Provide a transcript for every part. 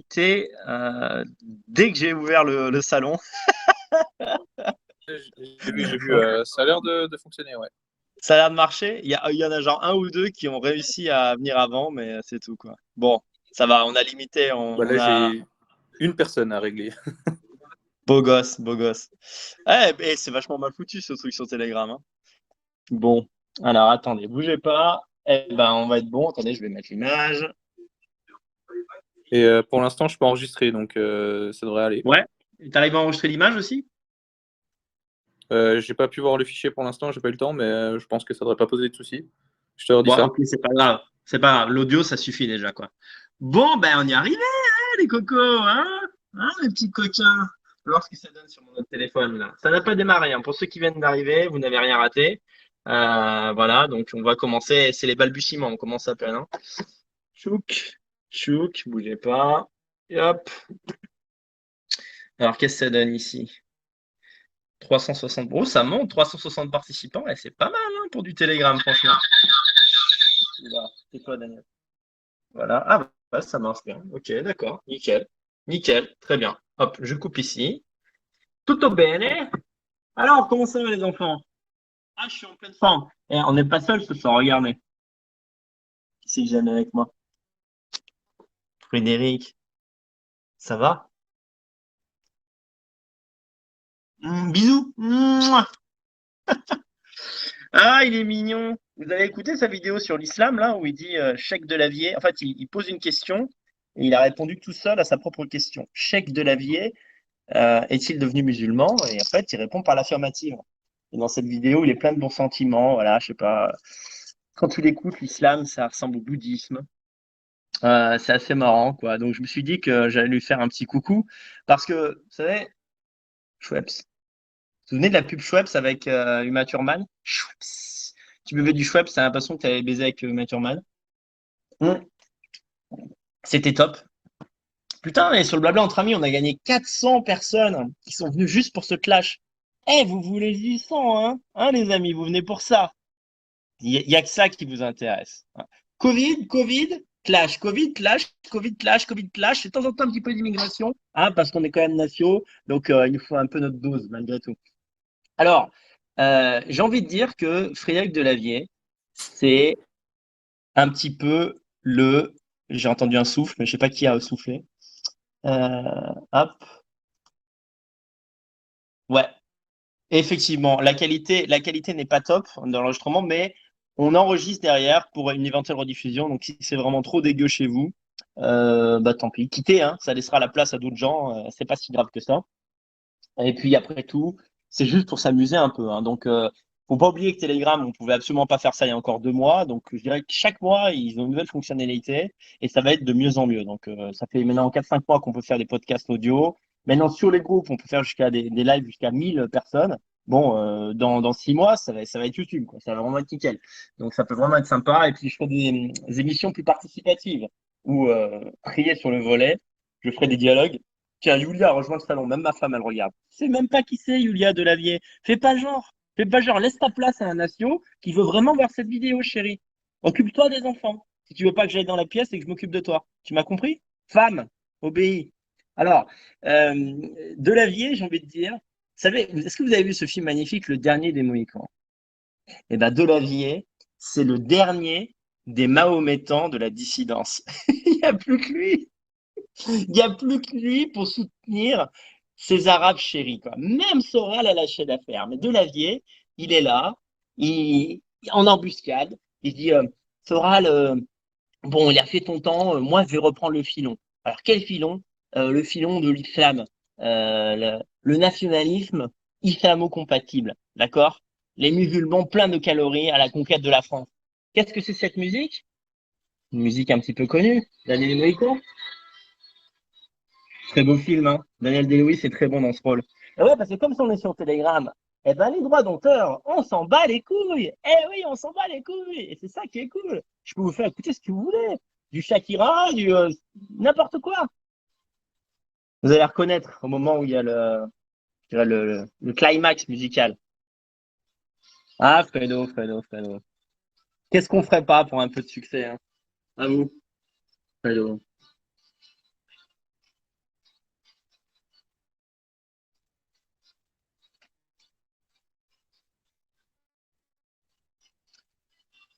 connecté dès que j'ai ouvert le salon. J'ai vu, ça a l'air de fonctionner, ouais. Ça a l'air de marcher. Il y en a genre un ou deux qui ont réussi à venir avant, mais c'est tout, quoi. Bon, ça va, on a limité, Bah, on là, a j'ai une personne à régler. beau gosse, beau gosse. Mais c'est vachement mal foutu ce truc sur Telegram, hein. Bon, alors attendez, bougez pas. Eh ben, on va être bon. Attendez, je vais mettre l'image. Et pour l'instant, je peux enregistrer, donc ça devrait aller. Ouais. T'arrives à enregistrer l'image aussi? J'ai pas pu voir le fichier pour l'instant, j'ai pas eu le temps, mais je pense que ça devrait pas poser de soucis. Je te redis Bon, ça. ok, c'est pas grave. C'est pas grave. L'audio, ça suffit déjà, quoi. Bon, ben, on y est arrivé, hein, les cocos, hein? Hein, les petits coquins. Alors, ce que ça donne sur mon autre téléphone, là. Ça n'a pas démarré, hein. Pour ceux qui viennent d'arriver, vous n'avez rien raté. Voilà, donc on va commencer. C'est les balbutiements, on commence à peine, hein. Chouk, chouk, bougez pas. Et hop. Alors, qu'est-ce que ça donne ici? 360. Oh, ça monte, 360 participants. Et c'est pas mal, hein, pour du Telegram, franchement. Oula, c'est toi, Daniel. Voilà. Ah, bah, ça marche bien. Ok, d'accord. Nickel. Nickel. Très bien. Hop, je coupe ici. Tutto bene. Alors, comment ça va, les enfants? Ah, je suis en pleine forme. Et on n'est pas seul ce soir, regardez. Qui c'est que j'aime avec moi? Frédéric. Ça va? Bisous. Mouah. Ah, il est mignon. Vous avez écouté sa vidéo sur l'islam, là, où il dit Cheikh Delavier. En fait, il pose une question et il a répondu tout seul à sa propre question. Cheikh Delavier, est-il devenu musulman? Et en fait, il répond par l'affirmative. Et dans cette vidéo, il est plein de bons sentiments. Voilà, je sais pas. Quand tu l'écoutes, l'islam, ça ressemble au bouddhisme. C'est assez marrant, quoi. Donc, je me suis dit que j'allais lui faire un petit coucou. Parce que, vous savez, Schweppes. Vous vous souvenez de la pub Schweppes avec Uma Thurman? Schweppes. Tu buvais du Schweppes, t'as l'impression que tu avais baisé avec Uma Thurman. Hum, C'était top. Putain, et sur le blabla entre amis, on a gagné 400 personnes qui sont venues juste pour ce clash. Eh, vous voulez 800, hein? Hein, les amis, vous venez pour ça. Il y a que ça qui vous intéresse. Covid, Covid, clash, Covid, clash, Covid, clash, Covid, clash. Et de temps en temps, un petit peu d'immigration, hein, parce qu'on est quand même nationaux. Donc, il nous faut un peu notre dose, malgré tout. Alors, j'ai envie de dire que Frédéric Delavier, c'est un petit peu le. J'ai entendu un souffle, mais je sais pas qui a soufflé. Hop. Ouais, effectivement, la qualité n'est pas top dans l'enregistrement, mais on enregistre derrière pour une éventuelle rediffusion. Donc, si c'est vraiment trop dégueu chez vous, bah tant pis, quittez, hein, ça laissera la place à d'autres gens. C'est pas si grave que ça. Et puis après tout, c'est juste pour s'amuser un peu, hein. Donc, faut pas oublier que Telegram, on pouvait absolument pas faire ça il y a encore 2 mois. Donc, je dirais que chaque mois, ils ont une nouvelle fonctionnalité et ça va être de mieux en mieux. Donc, ça fait maintenant 4-5 mois qu'on peut faire des podcasts audio. Maintenant, sur les groupes, on peut faire jusqu'à des lives jusqu'à 1000 personnes. Bon, dans 6 mois, ça va être YouTube, quoi. Ça va vraiment être nickel. Donc, ça peut vraiment être sympa. Et puis, je ferai des émissions plus participatives où trier sur le volet. Je ferai des dialogues. Tiens, Yulia rejoint le salon, même ma femme, elle regarde. C'est même pas qui c'est, Yulia Delavier. Fais pas genre. Fais pas genre. Laisse ta place à un Natio qui veut vraiment voir cette vidéo, chérie. Occupe-toi des enfants. Si tu veux pas que j'aille dans la pièce et que je m'occupe de toi. Tu m'as compris? Femme, obéis. Alors, euh, Delavier, j'ai envie de dire. Vous savez, est-ce que vous avez vu ce film magnifique, Le Dernier des Mohicans? Eh ben, Delavier, c'est le dernier des Mahométans de la dissidence. Il n'y a plus que lui. Il n'y a plus que lui pour soutenir ses Arabes chéris, quoi. Même Soral a lâché l'affaire. Mais Delavier, il est là, en embuscade. Il dit Soral, bon, il a fait ton temps, moi je vais reprendre le filon. Alors quel filon? Le filon de l'islam, le nationalisme islamo-compatible, d'accord? Les musulmans pleins de calories à la conquête de la France. Qu'est-ce que c'est cette musique? Une musique un petit peu connue, Daniel Moïko. Très beau film, hein. Daniel Day-Lewis est très bon dans ce rôle. Et ouais, parce que comme on est sur Telegram, eh ben les droits d'auteur, on s'en bat les couilles. Eh oui, on s'en bat les couilles. Et c'est ça qui est cool. Je peux vous faire écouter ce que vous voulez. Du Shakira, du n'importe quoi. Vous allez reconnaître au moment où il y a je dirais le climax musical. Ah, Fredo, Fredo, Fredo. Qu'est-ce qu'on ferait pas pour un peu de succès, hein? À vous, Fredo.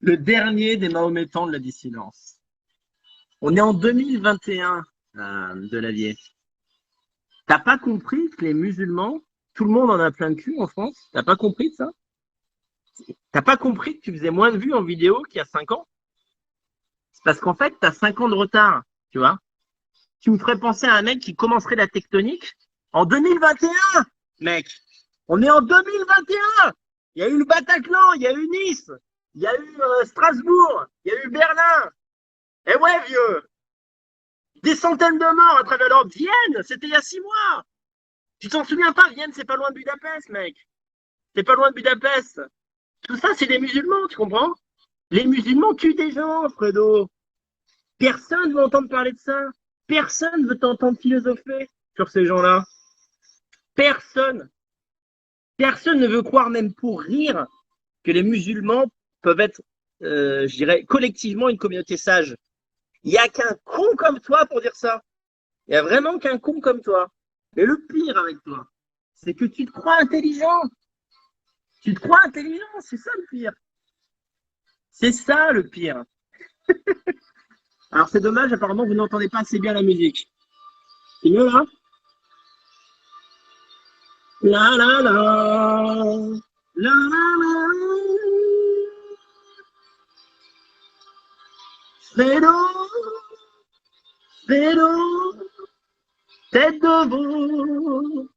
Le dernier des Mahométans de la dissidence. On est en 2021, Delavier. T'as pas compris que les musulmans, tout le monde en a plein de cul en France? T'as pas compris de ça? T'as pas compris que tu faisais moins de vues en vidéo qu'il y a 5 ans? C'est parce qu'en fait, t'as 5 ans de retard, tu vois? Tu me ferais penser à un mec qui commencerait la tectonique en 2021, mec. On est en 2021. Il y a eu le Bataclan, il y a eu Nice, il y a eu Strasbourg, il y a eu Berlin. Et ouais, vieux, des centaines de morts à travers l'Europe. Vienne, c'était il y a 6 mois. Tu t'en souviens pas? Vienne, c'est pas loin de Budapest, mec. C'est pas loin de Budapest. Tout ça, c'est des musulmans, tu comprends? Les musulmans tuent des gens, Fredo. Personne ne veut entendre parler de ça. Personne ne veut t'entendre philosopher sur ces gens-là. Personne. Personne ne veut croire, même pour rire, que les musulmans peuvent être, je dirais, collectivement une communauté sage. Il n'y a qu'un con comme toi pour dire ça. Il n'y a vraiment qu'un con comme toi. Mais le pire avec toi, c'est que tu te crois intelligent. Tu te crois intelligent, c'est ça le pire. C'est ça le pire. Alors c'est dommage, apparemment vous n'entendez pas assez bien la musique. C'est mieux là? La la la, la la la. Fredo, Fredo, tête de veau.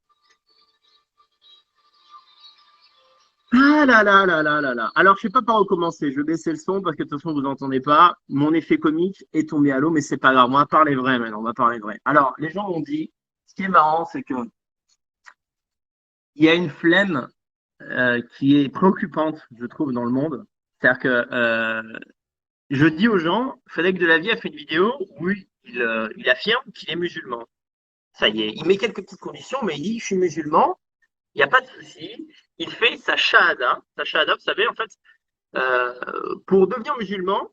Ah là là là là là là. Alors, je sais pas par où commencer. Je vais baisser le son parce que de toute façon, vous n'entendez pas. Mon effet comique est tombé à l'eau, mais c'est pas grave. On va parler vrai maintenant. On va parler vrai. Alors, les gens ont dit, ce qui est marrant, c'est que il y a une flemme qui est préoccupante, je trouve, dans le monde. C'est-à-dire que je dis aux gens, Frédéric Delavier a fait une vidéo où il affirme qu'il est musulman. Ça y est, il met quelques petites conditions, mais il dit, je suis musulman, il n'y a pas de souci. Il fait sa shahada. Sa shahada, vous savez, en fait, pour devenir musulman,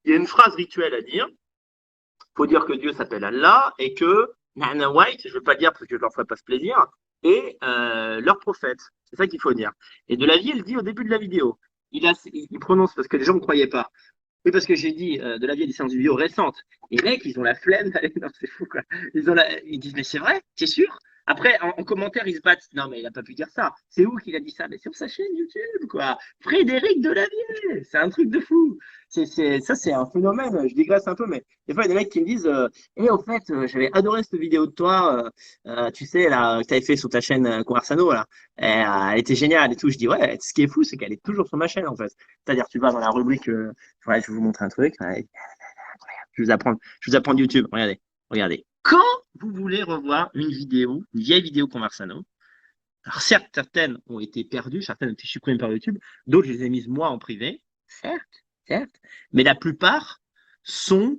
il y a une phrase rituelle à dire. Il faut dire que Dieu s'appelle Allah et que Nana White, je ne veux pas dire parce que je leur ferai pas ce plaisir, et leur prophète. C'est ça qu'il faut dire. Et de la vie, il dit au début de la vidéo. Il prononce parce que les gens ne croyaient pas. Oui, parce que j'ai dit de la vie des séances vidéo récentes. Et les mecs, ils ont la flemme d'aller. Non, c'est fou, quoi. Ils disent, mais c'est vrai, t'es sûr? Après, en commentaire, ils se battent. Non, mais il n'a pas pu dire ça. C'est où qu'il a dit ça? Mais sur sa chaîne YouTube, quoi. Frédéric Delavier. C'est un truc de fou. Ça, c'est un phénomène. Je digresse un peu, mais des fois, il y a des mecs qui me disent au fait, j'avais adoré cette vidéo de toi, tu sais, là, que tu avais fait sur ta chaîne Conversano, là. Elle était géniale et tout. Je dis, ouais, ce qui est fou, c'est qu'elle est toujours sur ma chaîne, en fait. C'est-à-dire, tu vas dans la rubrique. Ouais, je vais vous montrer un truc. Ouais, je vous apprends YouTube. Regardez, regardez. Quand vous voulez revoir une vidéo, une vieille vidéo Conversano, alors certes, certaines ont été perdues, certaines ont été supprimées par YouTube, d'autres, je les ai mises moi en privé, certes, certes, mais la plupart sont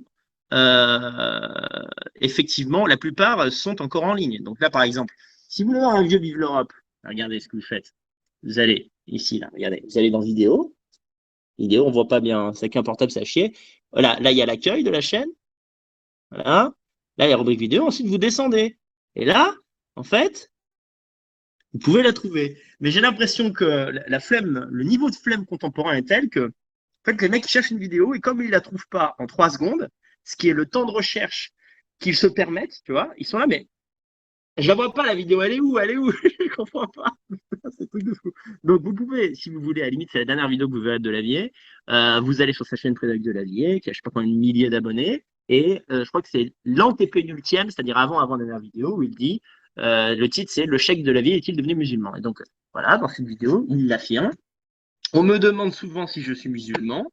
effectivement, la plupart sont encore en ligne. Donc là, par exemple, si vous voulez voir un vieux Vive l'Europe, regardez ce que vous faites. Vous allez ici, là, regardez, vous allez dans vidéo, on voit pas bien, c'est qu'un portable, ça chier. Voilà, là, il y a l'accueil de la chaîne. Voilà. Là, il y a la rubrique vidéo. Ensuite, vous descendez. Et là, en fait, vous pouvez la trouver. Mais j'ai l'impression que la flemme, le niveau de flemme contemporain est tel que, en fait, les mecs cherchent une vidéo et comme ils la trouvent pas en 3 secondes, ce qui est le temps de recherche qu'ils se permettent, tu vois, ils sont là, mais je la vois pas, la vidéo, elle est où? Elle est où? Je comprends pas. C'est un truc de fou. Donc, vous pouvez, si vous voulez, à la limite, c'est la dernière vidéo que vous verrez de Delavier. Vous allez sur sa chaîne Frédéric Delavier, qui a je sais pas combien de milliers d'abonnés. Et je crois que c'est l'antépénultième, c'est-à-dire avant la dernière vidéo, où il dit le titre, c'est Le cheikh Delavier est-il devenu musulman? Et donc, voilà, dans cette vidéo, il l'affirme. On me demande souvent si je suis musulman.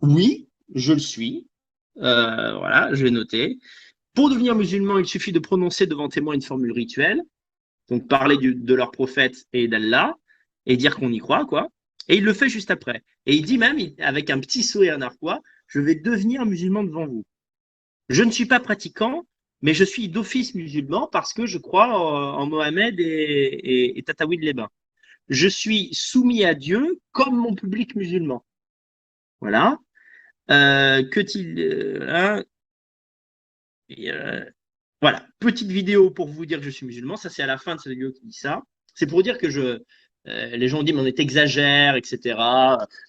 Oui, je le suis. Voilà, je vais noter. Pour devenir musulman, il suffit de prononcer devant témoin une formule rituelle. Donc parler de leur prophète et d'Allah et dire qu'on y croit, quoi. Et il le fait juste après. Et il dit même, avec un petit sourire narquois, je vais devenir musulman devant vous. Je ne suis pas pratiquant, mais je suis d'office musulman parce que je crois en Mohamed et Tataouine les Bains. Je suis soumis à Dieu comme mon public musulman. Voilà. Que-t-il hein, et, voilà. Petite vidéo pour vous dire que je suis musulman. Ça, c'est à la fin de cette vidéo qui dit ça. C'est pour dire que Les gens disent, mais on est exagère, etc.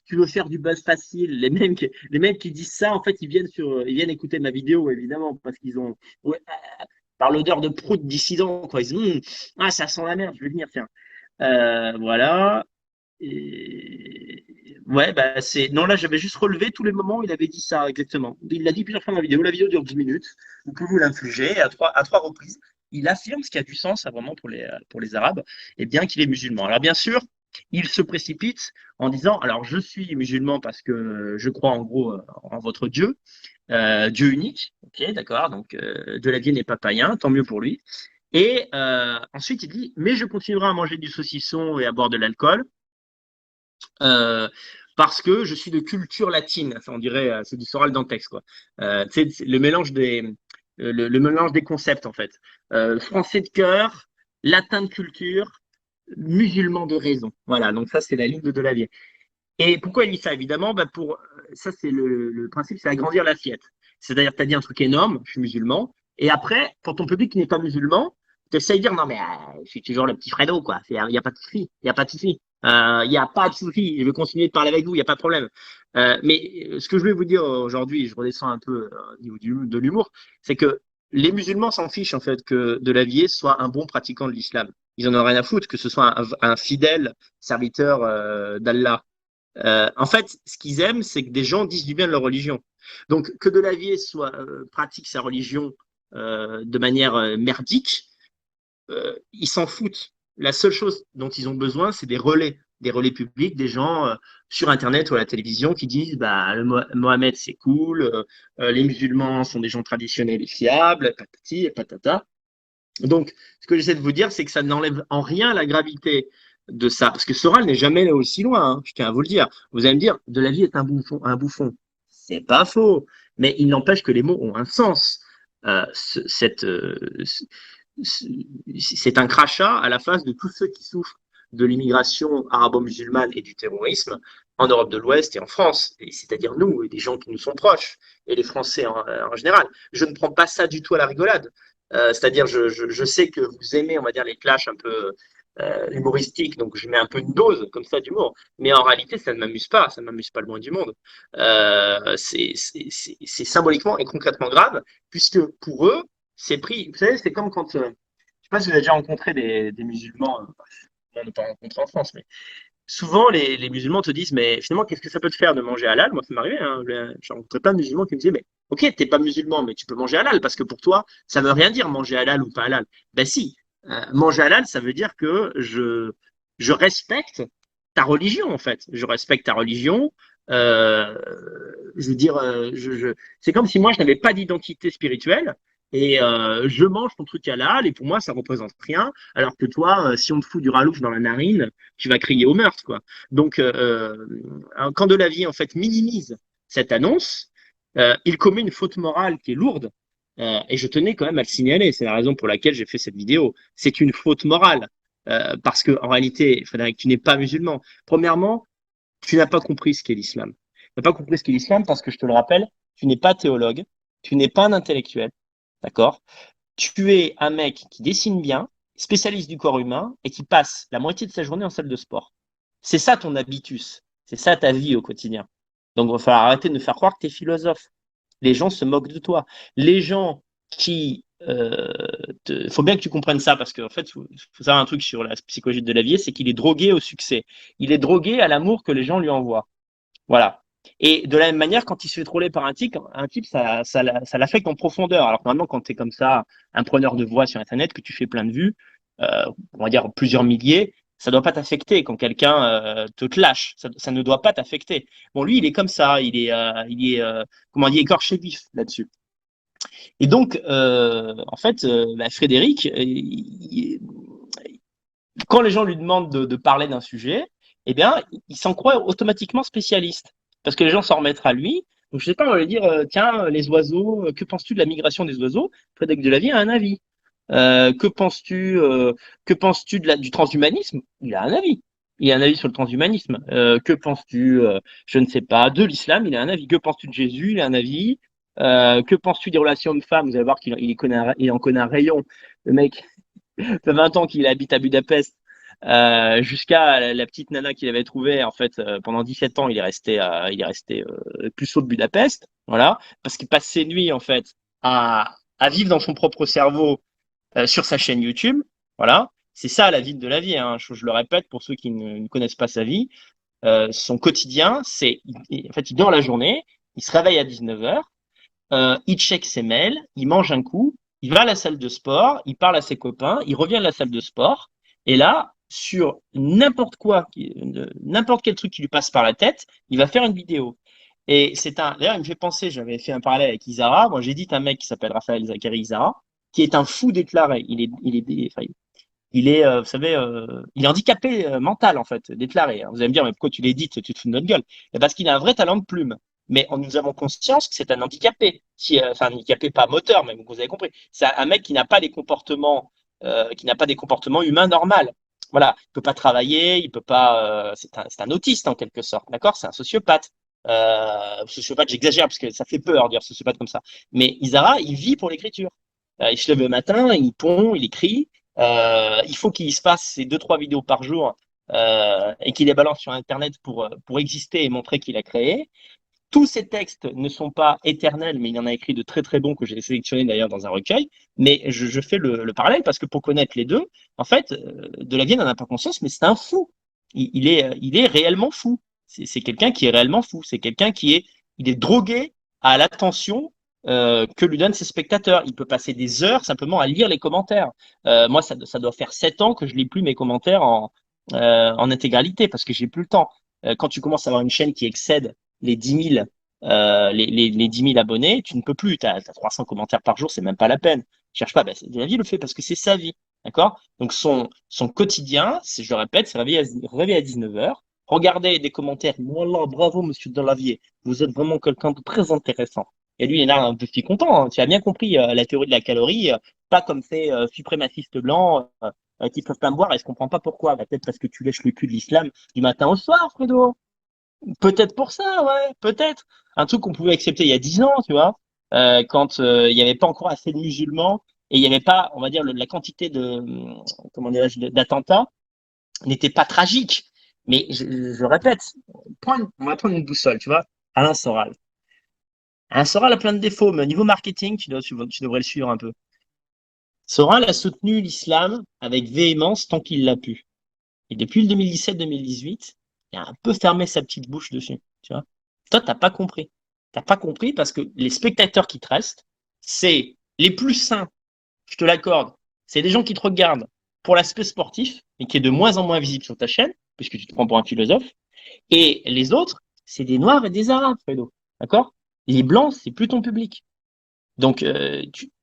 Tu veux faire du buzz facile. Les mecs qui disent ça, en fait, ils viennent écouter ma vidéo, évidemment, parce qu'ils ont, ouais, par l'odeur de prout dissident, quoi. Ils disent, ah, ça sent la merde, je vais venir, tiens. Voilà. Et... Ouais, bah c'est. Non, là, j'avais juste relevé tous les moments où il avait dit ça, exactement. Il l'a dit plusieurs fois dans la vidéo. La vidéo dure 10 minutes. Vous pouvez vous l'infliger à trois reprises. Il affirme ce qui a du sens vraiment pour les Arabes, et bien qu'il est musulman. Alors, bien sûr, il se précipite en disant, alors, je suis musulman parce que je crois en gros en votre Dieu, Dieu unique. Ok, d'accord. Donc, Delavier n'est pas païen, tant mieux pour lui. Et ensuite, il dit, mais je continuerai à manger du saucisson et à boire de l'alcool euh, parce que je suis de culture latine. Enfin, on dirait, c'est du Soral dans le texte, quoi. C'est le mélange des concepts, en fait. Français de cœur, latin de culture, musulman de raison. Voilà, donc ça, c'est la ligne de Delavier. Et pourquoi il dit ça, évidemment? Bah ça, c'est le principe, c'est agrandir l'assiette. C'est-à-dire, tu as dit un truc énorme, je suis musulman, et après, pour ton public qui n'est pas musulman, tu essaies de dire, non, mais je suis toujours le petit Fredo, quoi. Il n'y a pas de souci, il n'y a pas de souci. Il n'y a pas de souci, je vais continuer de parler avec vous, il n'y a pas de problème. Mais ce que je voulais vous dire aujourd'hui, je redescends un peu au niveau de l'humour, c'est que les musulmans s'en fichent, en fait, que Delavier soit un bon pratiquant de l'islam. Ils en ont rien à foutre, que ce soit un fidèle serviteur d'Allah. En fait, ce qu'ils aiment, c'est que des gens disent du bien de leur religion. Donc, que Delavier pratique sa religion de manière merdique, ils s'en foutent. La seule chose dont ils ont besoin, c'est des relais publics, des gens sur Internet ou à la télévision qui disent bah, Mohamed, c'est cool, les musulmans sont des gens traditionnels et fiables, patati et patata. Donc, ce que j'essaie de vous dire, c'est que ça n'enlève en rien la gravité de ça. Parce que Soral n'est jamais allé aussi loin, hein, je tiens à vous le dire. Vous allez me dire, Delavier est un bouffon, un bouffon. C'est pas faux. Mais il n'empêche que les mots ont un sens. C'est un crachat à la face de tous ceux qui souffrent de l'immigration arabo-musulmane et du terrorisme en Europe de l'Ouest et en France, c'est-à-dire nous et des gens qui nous sont proches, et les Français en général. Je ne prends pas ça du tout à la rigolade. C'est-à-dire, je sais que vous aimez, on va dire, les clashs un peu humoristiques, donc je mets un peu une dose comme ça d'humour. Mais en réalité, ça ne m'amuse pas le moins du monde. C'est symboliquement et concrètement grave, puisque pour eux, c'est pris. Vous savez, c'est comme quand, je ne sais pas si vous avez déjà rencontré des musulmans, on ne pas rencontré en France, mais souvent les musulmans te disent, mais finalement, qu'est-ce que ça peut te faire de manger halal? Moi, ça m'arrivait, hein, j'ai rencontré plein de musulmans qui me disaient, mais ok, t'es pas musulman, mais tu peux manger halal, parce que pour toi, ça veut rien dire manger halal ou pas halal. Ben si, manger halal, ça veut dire que je respecte ta religion, en fait. Je respecte ta religion. Euh, je veux dire, c'est comme si moi, je n'avais pas d'identité spirituelle et je mange ton truc halal et pour moi, ça représente rien. Alors que toi, si on te fout du ralouf dans la narine, tu vas crier au meurtre, quoi. Donc, quand Delavier, en fait, minimise cette annonce, il commet une faute morale qui est lourde. Et je tenais quand même à le signaler. C'est la raison pour laquelle j'ai fait cette vidéo. C'est une faute morale. Parce que, en réalité, Frédéric, tu n'es pas musulman. Premièrement, tu n'as pas compris ce qu'est l'islam. Tu n'as pas compris ce qu'est l'islam parce que, je te le rappelle, tu n'es pas théologue, tu n'es pas un intellectuel, d'accord? Tu es un mec qui dessine bien, spécialiste du corps humain et qui passe la moitié de sa journée en salle de sport. C'est ça ton habitus, c'est ça ta vie au quotidien. Donc il va falloir arrêter de nous faire croire que tu es philosophe. Les gens se moquent de toi. Les gens qui... faut bien que tu comprennes ça parce qu'en fait, faut savoir un truc sur la psychologie de Delavier, c'est qu'il est drogué au succès. Il est drogué à l'amour que les gens lui envoient. Voilà. Et de la même manière, quand il se fait troller par un type ça l'affecte en profondeur. Alors que maintenant, quand tu es comme ça, un preneur de voix sur Internet, que tu fais plein de vues, on va dire plusieurs milliers, ça ne doit pas t'affecter quand quelqu'un te lâche. Ça ne doit pas t'affecter. Bon, lui, il est comme ça. Comment dire, écorché vif là-dessus. Et donc, en fait, Frédéric, quand les gens lui demandent de parler d'un sujet, eh bien, il s'en croit automatiquement spécialiste. Parce que les gens s'en remettent à lui. Donc, je sais pas, on va lui dire, tiens, les oiseaux, que penses-tu de la migration des oiseaux? Frédéric Delavier a un avis. Que penses-tu du transhumanisme? Il a un avis. Il a un avis sur le transhumanisme. Que penses-tu, je ne sais pas, de l'islam? Il a un avis. Que penses-tu de Jésus? Il a un avis. Que penses-tu des relations hommes-femmes? Vous allez voir qu'il il en connaît un rayon. Le mec, ça fait 20 ans qu'il habite à Budapest. jusqu'à la petite nana qu'il avait trouvée. En fait, pendant 17 ans, plus haut de Budapest, voilà, parce qu'il passe ses nuits en fait à vivre dans son propre cerveau sur sa chaîne YouTube. Voilà, c'est ça la vie de la vie. Hein. Je le répète pour ceux qui ne connaissent pas sa vie. Son quotidien, en fait, il dort la journée, il se réveille à 19h, il check ses mails, il mange un coup, il va à la salle de sport, il parle à ses copains, il revient à la salle de sport, et là, sur n'importe quel truc qui lui passe par la tête, il va faire une vidéo. Et d'ailleurs, il me fait penser, j'avais fait un parallèle avec Isara. Moi, j'ai dit un mec qui s'appelle Raphaël Zachary Isara, qui est un fou déclaré. Vous savez, il est handicapé mental en fait, déclaré. Hein. Vous allez me dire, mais pourquoi tu l'as dit, tu te fous de notre gueule? Et parce qu'il a un vrai talent de plume. Mais nous avons conscience que c'est un handicapé, enfin un handicapé pas moteur, même vous avez compris. C'est un mec qui n'a pas des comportements humains normaux. Voilà, il peut pas travailler, il peut pas. C'est un autiste en quelque sorte, d'accord? C'est un sociopathe. Sociopathe, j'exagère parce que ça fait peur de dire sociopathe comme ça. Mais Isara, il vit pour l'écriture. Il se lève le matin, il pond, il écrit. Il faut qu'il se fasse ces 2-3 vidéos par jour et qu'il les balance sur Internet pour exister et montrer qu'il a créé. Tous ces textes ne sont pas éternels, mais il y en a écrit de très très bons que j'ai sélectionnés d'ailleurs dans un recueil. Mais je fais le parallèle parce que pour connaître les deux, en fait, Delavier n'en a pas conscience, mais c'est un fou. Il est réellement fou. C'est quelqu'un qui est réellement fou. C'est quelqu'un il est drogué à l'attention que lui donnent ses spectateurs. Il peut passer des heures simplement à lire les commentaires. Moi, ça doit faire 7 ans que je lis plus mes commentaires en intégralité parce que j'ai plus le temps. Quand tu commences à avoir une chaîne qui excède les 10 000, les 10 000 abonnés, tu ne peux plus. Tu as 300 commentaires par jour, c'est même pas la peine. Cherche pas. Delavier le fait parce que c'est sa vie. D'accord? Donc, son quotidien, je le répète, c'est réveiller à 19h, regarder des commentaires. Voilà, bravo, monsieur Delavier. Vous êtes vraiment quelqu'un de très intéressant. Et lui, il est là un peu si content. Hein. Tu as bien compris la théorie de la calorie, pas comme ces suprémacistes blancs qui peuvent pas me voir et je comprends pas pourquoi. Bah, peut-être parce que tu lèches le cul de l'islam du matin au soir, Fredo. Peut-être pour ça, ouais, peut-être. Un truc qu'on pouvait accepter il y a 10 ans, tu vois, quand il n'y avait pas encore assez de musulmans et il n'y avait pas, on va dire, la quantité comment dirais-je, d'attentats n'était pas tragique. Mais je répète, on va prendre une boussole, tu vois, Alain Soral. Alain Soral a plein de défauts, mais au niveau marketing, tu devrais le suivre un peu. Soral a soutenu l'islam avec véhémence tant qu'il l'a pu. Et depuis le 2017-2018, il a un peu fermé sa petite bouche dessus, tu vois. Toi, t'as pas compris. T'as pas compris parce que les spectateurs qui te restent, c'est les plus sains, je te l'accorde. C'est des gens qui te regardent pour l'aspect sportif, mais qui est de moins en moins visible sur ta chaîne, puisque tu te prends pour un philosophe. Et les autres, c'est des Noirs et des Arabes, Fredo. D'accord? Les Blancs, c'est plus ton public. Donc,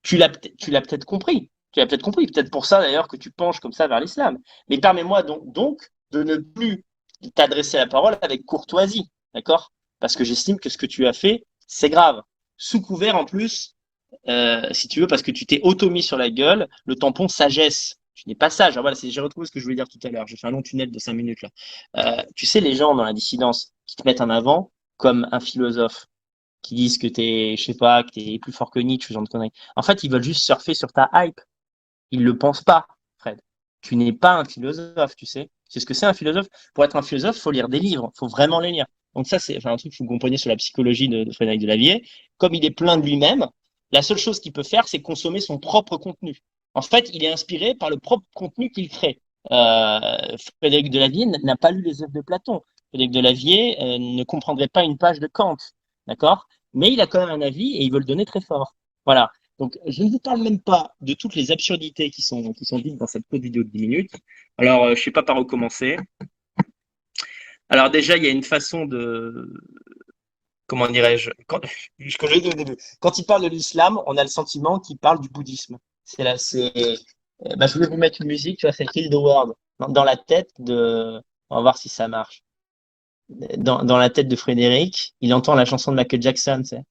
tu l'as peut-être compris. Tu l'as peut-être compris. Peut-être pour ça, d'ailleurs, que tu penches comme ça vers l'islam. Mais permets-moi donc de ne plus t'adresser la parole avec courtoisie. D'accord? Parce que j'estime que ce que tu as fait, c'est grave. Sous couvert, en plus, si tu veux, parce que tu t'es auto-mis sur la gueule, le tampon sagesse. Tu n'es pas sage. Alors voilà, j'ai retrouvé ce que je voulais dire tout à l'heure. J'ai fait un long tunnel de 5 minutes là. Tu sais, les gens dans la dissidence qui te mettent en avant comme un philosophe, qui disent que je sais pas, que t'es plus fort que Nietzsche, ce genre de conneries. En fait, ils veulent juste surfer sur ta hype. Ils le pensent pas, Fred. Tu n'es pas un philosophe, tu sais. C'est ce que c'est un philosophe. Pour être un philosophe, faut lire des livres, faut vraiment les lire. Donc ça, c'est un truc que vous comprenez sur la psychologie de Frédéric Delavier. Comme il est plein de lui-même, la seule chose qu'il peut faire, c'est consommer son propre contenu. En fait, il est inspiré par le propre contenu qu'il crée. Frédéric Delavier n'a pas lu les œuvres de Platon. Frédéric Delavier ne comprendrait pas une page de Kant, d'accord? Mais il a quand même un avis et il veut le donner très fort. Voilà. Donc, je ne vous parle même pas de toutes les absurdités qui sont dites dans cette courte vidéo de 10 minutes. Alors, je ne sais pas par où commencer. Alors déjà, il y a une façon de, comment dirais-je, quand il parle de l'islam, on a le sentiment qu'il parle du bouddhisme. Je voulais vous mettre une musique, tu vois, c'est Kill the World, dans la tête de, on va voir si ça marche. Dans la tête de Frédéric, il entend la chanson de Michael Jackson, tu sais.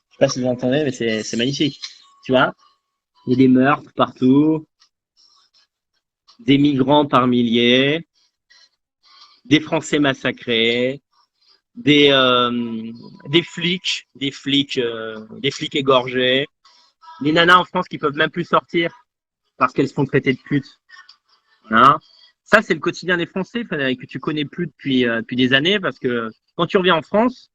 Je sais pas si vous entendez, mais c'est magnifique. Tu vois, il y a des meurtres partout, des migrants par milliers, des Français massacrés, des, euh, des flics égorgés, les nanas en France qui peuvent même plus sortir parce qu'elles se font traiter de putes. Hein? Ça, c'est le quotidien des Français, Frédéric, que tu connais plus depuis des années, parce que quand tu reviens en France,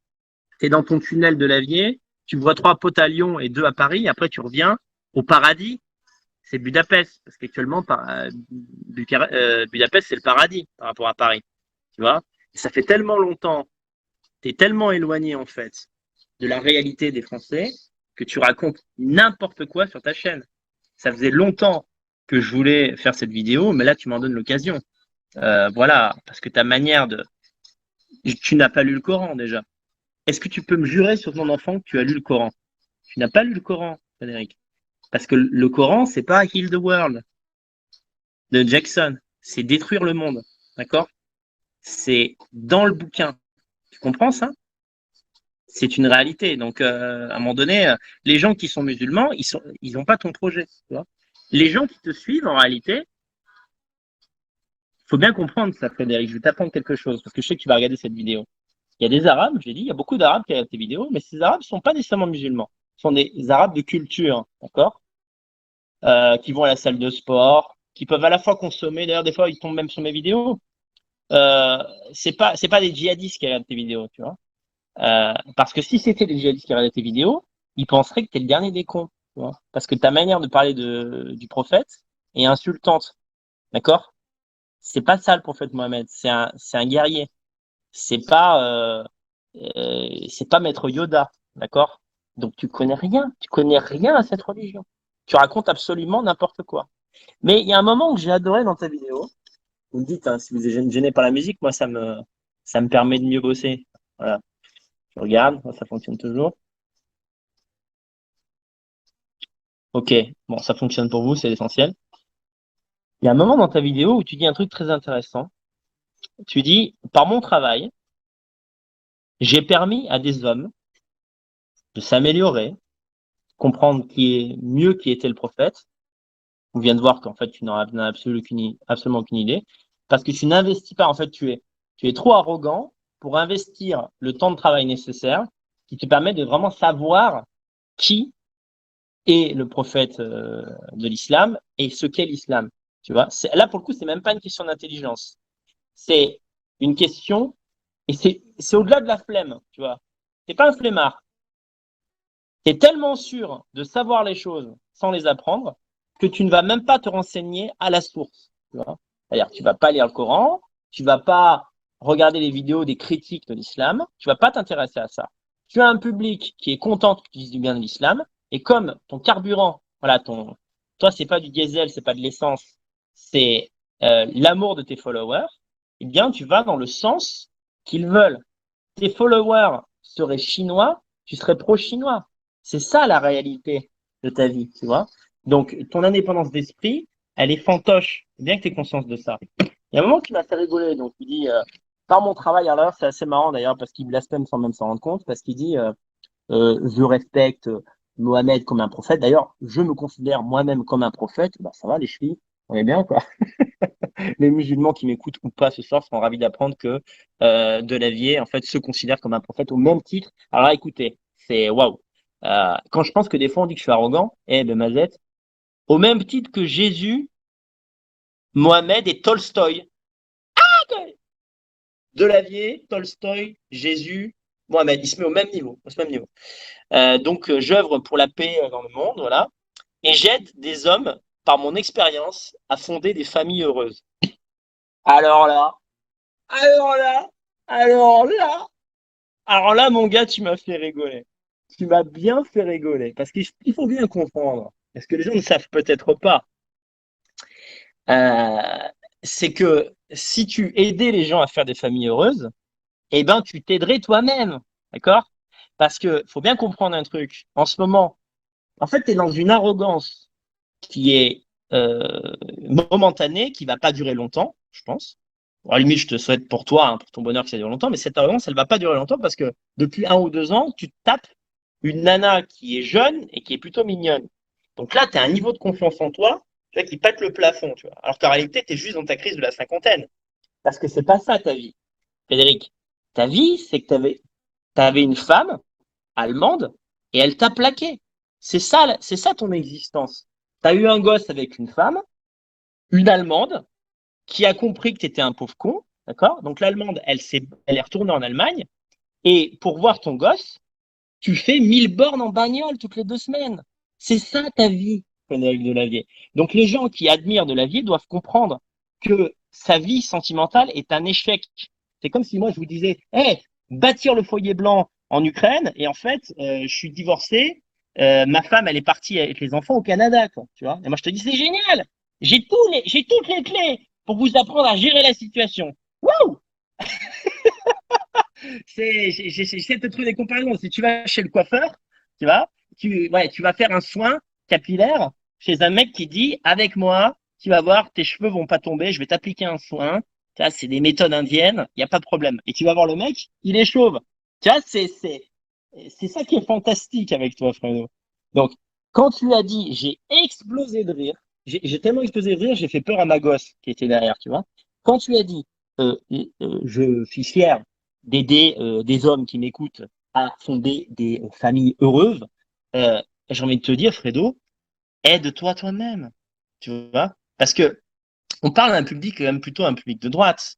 tu es dans ton tunnel de Lavier, tu vois 3 potes à Lyon et 2 à Paris, après tu reviens au paradis, c'est Budapest, parce qu'actuellement, Budapest, c'est le paradis par rapport à Paris, tu vois. Et ça fait tellement longtemps, tu es tellement éloigné, en fait, de la réalité des Français, que tu racontes n'importe quoi sur ta chaîne. Ça faisait longtemps que je voulais faire cette vidéo, mais là, tu m'en donnes l'occasion. Voilà, parce que ta manière de... Tu n'as pas lu le Coran, déjà. Est-ce que tu peux me jurer sur ton enfant que tu as lu le Coran? Tu n'as pas lu le Coran, Frédéric. Parce que le Coran, c'est pas Heal the World de Jackson. C'est détruire le monde. D'accord? C'est dans le bouquin. Tu comprends ça? C'est une réalité. Donc, à un moment donné, les gens qui sont musulmans, ils n'ont pas ton projet. Tu vois. Les gens qui te suivent, en réalité, il faut bien comprendre ça, Frédéric. Je vais t'apprendre quelque chose, parce que je sais que tu vas regarder cette vidéo. Il y a des Arabes, j'ai dit, il y a beaucoup d'Arabes qui regardent tes vidéos, mais ces Arabes ne sont pas nécessairement musulmans. Ce sont des Arabes de culture, d'accord? Qui vont à la salle de sport, qui peuvent à la fois consommer, d'ailleurs, des fois, ils tombent même sur mes vidéos. C'est pas des djihadistes qui regardent tes vidéos, tu vois. Parce que si c'était des djihadistes qui regardaient tes vidéos, ils penseraient que tu es le dernier des cons, tu vois. Parce que ta manière de parler du prophète est insultante, d'accord? C'est pas ça le prophète Mohammed, c'est un guerrier. C'est pas Maître Yoda, d'accord? Donc tu connais rien à cette religion. Tu racontes absolument n'importe quoi. Mais il y a un moment que j'ai adoré dans ta vidéo. Vous me dites, hein, si vous êtes gêné par la musique, moi ça me permet de mieux bosser. Voilà. Je regarde, ça fonctionne toujours. Ok, bon, ça fonctionne pour vous, c'est l'essentiel. Il y a un moment dans ta vidéo où tu dis un truc très intéressant. Tu dis, par mon travail, j'ai permis à des hommes de s'améliorer, comprendre qui était le prophète. On vient de voir qu'en fait, tu n'en as absolument aucune idée. Parce que tu n'investis pas, en fait, tu es trop arrogant pour investir le temps de travail nécessaire qui te permet de vraiment savoir qui est le prophète de l'islam et ce qu'est l'islam. Tu vois, là, pour le coup, c'est même pas une question d'intelligence. C'est une question, et c'est au-delà de la flemme, tu vois. T'es pas un flemmard. Tu es tellement sûr de savoir les choses sans les apprendre que tu ne vas même pas te renseigner à la source. Tu vois. C'est-à-dire, tu vas pas lire le Coran, tu vas pas regarder les vidéos des critiques de l'islam, tu vas pas t'intéresser à ça. Tu as un public qui est content que tu dises du bien de l'islam, et comme ton carburant, voilà, toi, c'est pas du diesel, c'est pas de l'essence, c'est l'amour de tes followers, eh bien, tu vas dans le sens qu'ils veulent. Tes followers seraient chinois, tu serais pro-chinois. C'est ça la réalité de ta vie, tu vois. Donc, ton indépendance d'esprit, elle est fantoche, bien que tu aies conscience de ça. Il y a un moment qui m'a fait rigoler, donc il dit, par mon travail, alors c'est assez marrant d'ailleurs, parce qu'il blasphème sans même s'en rendre compte, parce qu'il dit, je respecte Mohamed comme un prophète. D'ailleurs, je me considère moi-même comme un prophète. Bah, ça va, les chevilles, on est bien, quoi. Les musulmans qui m'écoutent ou pas ce soir seront ravis d'apprendre que Delavier, en fait, se considère comme un prophète au même titre. Alors, écoutez, c'est waouh. Quand je pense que des fois on dit que je suis arrogant, ben Mazette, au même titre que Jésus, Mohamed et Tolstoï. Delavier, Tolstoï, Jésus, Mohamed, il se met au même niveau, au même niveau. Donc, j'œuvre pour la paix dans le monde, voilà, et j'aide des hommes, par mon expérience, à fonder des familles heureuses. Alors là, alors là, alors là, alors là, mon gars, tu m'as fait rigoler. Tu m'as bien fait rigoler, parce qu'il faut bien comprendre, parce que les gens ne savent peut-être pas, euh, c'est que si tu aidais les gens à faire des familles heureuses, eh ben, tu t'aiderais toi-même, d'accord? Parce que faut bien comprendre un truc. En ce moment, en fait, tu es dans une arrogance qui est momentanée, qui va pas durer longtemps, je pense. Bon, à la limite, je te souhaite pour toi, hein, pour ton bonheur, que ça dure longtemps, mais cette arrogance, elle va pas durer longtemps parce que depuis 1 ou 2 ans, tu te tapes une nana qui est jeune et qui est plutôt mignonne. Donc là, tu as un niveau de confiance en toi, tu vois, qui pète le plafond, tu vois. Alors qu'en réalité, tu es juste dans ta crise de la cinquantaine. Parce que c'est pas ça ta vie, Frédéric. Ta vie, c'est que tu avais une femme allemande et elle t'a plaqué. C'est ça ton existence. T'as eu un gosse avec une femme, une Allemande, qui a compris que t'étais un pauvre con, d'accord? Donc l'Allemande, elle est retournée en Allemagne, et pour voir ton gosse, tu fais 1 000 bornes en bagnole toutes les 2 semaines. C'est ça ta vie, Frédéric Delavier. Donc les gens qui admirent Delavier doivent comprendre que sa vie sentimentale est un échec. C'est comme si moi je vous disais, hey, bâtir le foyer blanc en Ukraine, et en fait, je suis divorcé, ma femme, elle est partie avec les enfants au Canada, quoi, tu vois. Et moi je te dis, c'est génial, j'ai toutes les clés pour vous apprendre à gérer la situation. Waouh! J'essaie de te trouver des comparaisons. Si tu vas chez le coiffeur, tu vois, tu vas faire un soin capillaire chez un mec qui dit, avec moi, tu vas voir, tes cheveux vont pas tomber, je vais t'appliquer un soin. Tu vois, c'est des méthodes indiennes, il n'y a pas de problème. Et tu vas voir le mec, il est chauve. Tu vois, c'est ça qui est fantastique avec toi, Fredo. Donc, quand tu as dit, j'ai explosé de rire, j'ai tellement explosé de rire, j'ai fait peur à ma gosse qui était derrière, tu vois. Quand tu as dit, je suis fier d'aider des hommes qui m'écoutent à fonder des familles heureuses, j'ai envie de te dire, Fredo, aide-toi toi-même. Tu vois? Parce que on parle d'un public quand même plutôt un public de droite.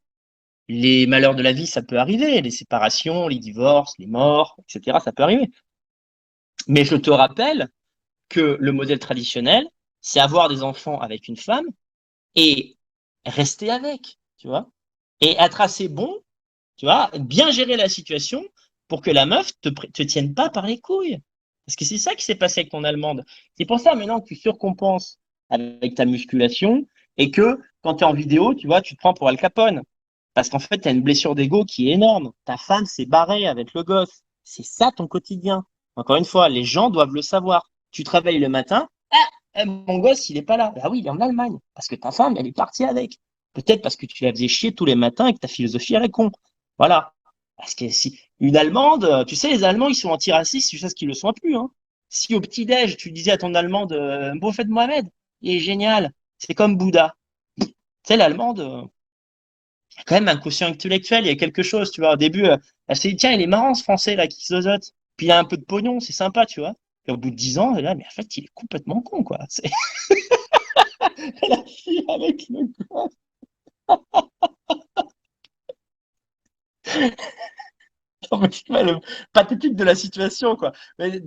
Les malheurs de la vie, ça peut arriver, les séparations, les divorces, les morts, etc., ça peut arriver. Mais je te rappelle que le modèle traditionnel, c'est avoir des enfants avec une femme et rester avec, tu vois, et être assez bon, tu vois, bien gérer la situation pour que la meuf te tienne pas par les couilles. Parce que c'est ça qui s'est passé avec ton allemande. C'est pour ça maintenant que tu surcompenses avec ta musculation et que quand tu es en vidéo, tu vois, tu te prends pour Al Capone. Parce qu'en fait, tu as une blessure d'ego qui est énorme. Ta femme s'est barrée avec le gosse. C'est ça ton quotidien. Encore une fois, les gens doivent le savoir. Tu travailles le matin, mon gosse, il est pas là. Bah oui, il est en Allemagne. Parce que ta femme, elle est partie avec. Peut-être parce que tu la faisais chier tous les matins et que ta philosophie, elle est con. Voilà. Parce que si une Allemande, tu sais, les Allemands, ils sont antiracistes jusqu'à ce qu'ils le soient plus. Hein. Si au petit-déj, tu disais à ton Allemande, bon fait Mohamed, il est génial, c'est comme Bouddha. Tu sais, l'Allemande, il y a quand même un quotient intellectuel, il y a quelque chose, tu vois. Au début, elle s'est dit, tiens, il est marrant ce français là qui zozote. Puis il a un peu de pognon, c'est sympa, tu vois. Et au bout de 10 ans, elle est là, mais en fait, il est complètement con, quoi. C'est la fille avec le gosse. Non, mais tu vois, le pathétique de la situation, quoi. Mais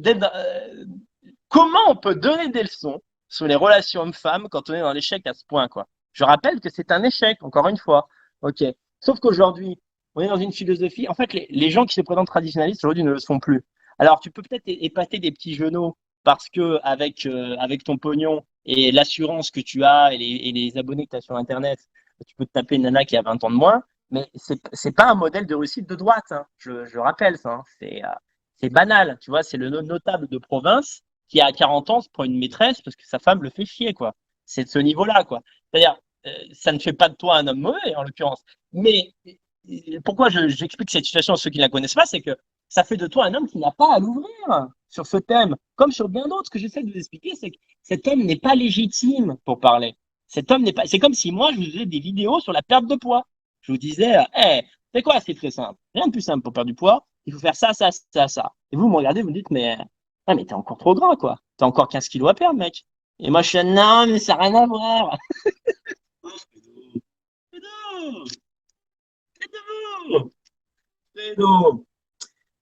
comment on peut donner des leçons sur les relations hommes-femmes quand on est dans l'échec à ce point, quoi? Je rappelle que c'est un échec, encore une fois. Ok. Sauf qu'aujourd'hui, on est dans une philosophie. En fait, les gens qui se présentent traditionnalistes aujourd'hui ne le sont plus. Alors, tu peux peut-être épater des petits genoux parce que avec ton pognon et l'assurance que tu as et les abonnés que tu as sur Internet, tu peux te taper une nana qui a 20 ans de moins. Mais c'est pas un modèle de réussite de droite. Hein. Je rappelle ça. Hein. C'est banal. Tu vois, c'est le notable de province qui a 40 ans se prend une maîtresse parce que sa femme le fait chier, quoi. C'est de ce niveau-là, quoi. C'est-à-dire, ça ne fait pas de toi un homme mauvais, en l'occurrence. Mais pourquoi j'explique cette situation à ceux qui ne la connaissent pas, c'est que ça fait de toi un homme qui n'a pas à l'ouvrir sur ce thème, comme sur bien d'autres. Ce que j'essaie de vous expliquer, c'est que cet homme n'est pas légitime pour parler. Cet homme n'est pas. C'est comme si moi, je vous faisais des vidéos sur la perte de poids. Je vous disais, hey, c'est quoi? C'est très simple. Rien de plus simple pour perdre du poids. Il faut faire ça, ça, ça, ça. Et vous me regardez, vous me dites, mais ah, mais t'es encore trop gras, quoi. T'as encore 15 kilos à perdre, mec. Et moi, je suis là, non, mais ça n'a rien à voir. Fredo, Fredo, Fredo.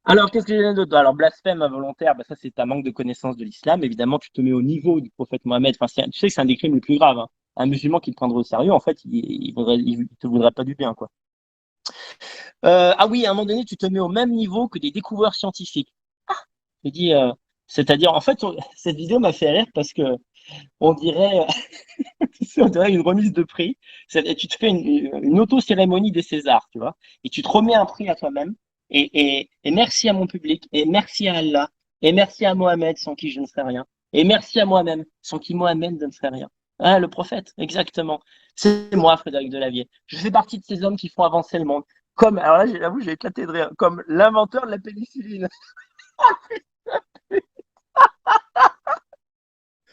Alors, qu'est-ce que j'ai d'autre? Alors, blasphème involontaire, bah, ça, c'est un manque de connaissance de l'islam. Évidemment, tu te mets au niveau du prophète Mohammed. Enfin, tu sais que c'est un des crimes les plus graves. Hein. Un musulman qui te prendrait au sérieux, en fait, il te voudrait pas du bien, quoi. Ah oui, à un moment donné, tu te mets au même niveau que des découvreurs scientifiques. Je dis, c'est-à-dire, en fait, cette vidéo m'a fait rire parce que on dirait, on dirait une remise de prix. Tu te fais une auto-cérémonie des Césars, tu vois, et tu te remets un prix à toi-même. Et merci à mon public, et merci à Allah, et merci à Mohamed, sans qui je ne serais rien, et merci à moi-même, sans qui Mohamed ne serait rien. Ah, le prophète, exactement. C'est moi, Frédéric Delavier. Je fais partie de ces hommes qui font avancer le monde. Comme, alors là, j'avoue, j'ai éclaté de rire, comme l'inventeur de la pénicilline.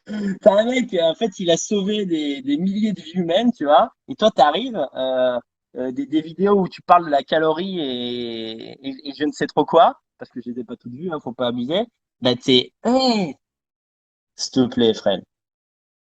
C'est un mec, en fait, il a sauvé des milliers de vies humaines, tu vois. Et toi, t'arrives, des vidéos où tu parles de la calorie et je ne sais trop quoi, parce que je les ai pas toutes vues, hein, faut pas abuser. Bah, t'es, hey, s'il te plaît, Fred.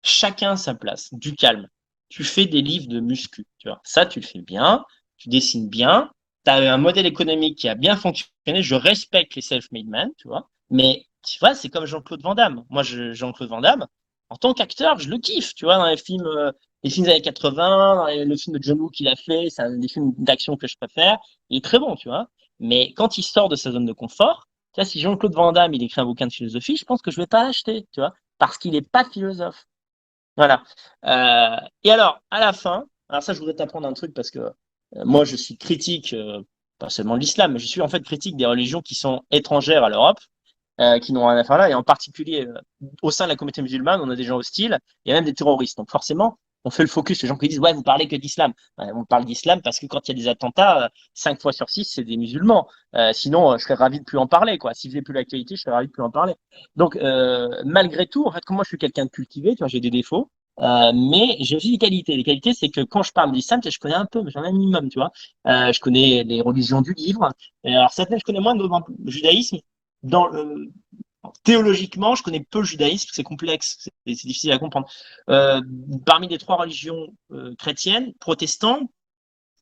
chacun sa place, du calme. Tu fais des livres de muscu, tu vois. Ça, tu le fais bien, tu dessines bien, tu as un modèle économique qui a bien fonctionné. Je respecte les self-made men, tu vois. Mais tu vois, c'est comme Jean-Claude Van Damme. Moi, Jean-Claude Van Damme, en tant qu'acteur, je le kiffe, tu vois, dans les films des années 80, le film de John Woo qu'il a fait, c'est un des films d'action que je préfère. Il est très bon, tu vois. Mais quand il sort de sa zone de confort, tu vois, si Jean-Claude Van Damme, il écrit un bouquin de philosophie, je pense que je vais pas l'acheter, tu vois, parce qu'il n'est pas philosophe. Voilà. Et alors, à la fin, alors ça, je voudrais t'apprendre un truc parce que moi, je suis critique, pas seulement de l'islam, mais je suis en fait critique des religions qui sont étrangères à l'Europe, qui n'ont rien à faire là. Et en particulier, au sein de la communauté musulmane, on a des gens hostiles, il y a même des terroristes. Donc forcément, on fait le focus. Les gens qui disent, ouais, vous parlez que d'islam. Ouais, on parle d'islam parce que quand il y a des attentats, 5 fois sur 6, c'est des musulmans. Sinon, je serais ravi de plus en parler, quoi. Si je faisais plus l'actualité, je serais ravi de plus en parler. Donc, malgré tout, en fait, comme moi, je suis quelqu'un de cultivé, tu vois, j'ai des défauts. Mais j'ai aussi des qualités. Les qualités, c'est que quand je parle d'islam, je connais un peu, mais j'en ai un minimum, tu vois. Je connais les religions du livre. Et alors, certaines, je connais moins, d'autres, le judaïsme. Dans le, Théologiquement, je connais peu le judaïsme, c'est complexe, c'est difficile à comprendre. Euh, Parmi les 3 religions chrétiennes, protestantes,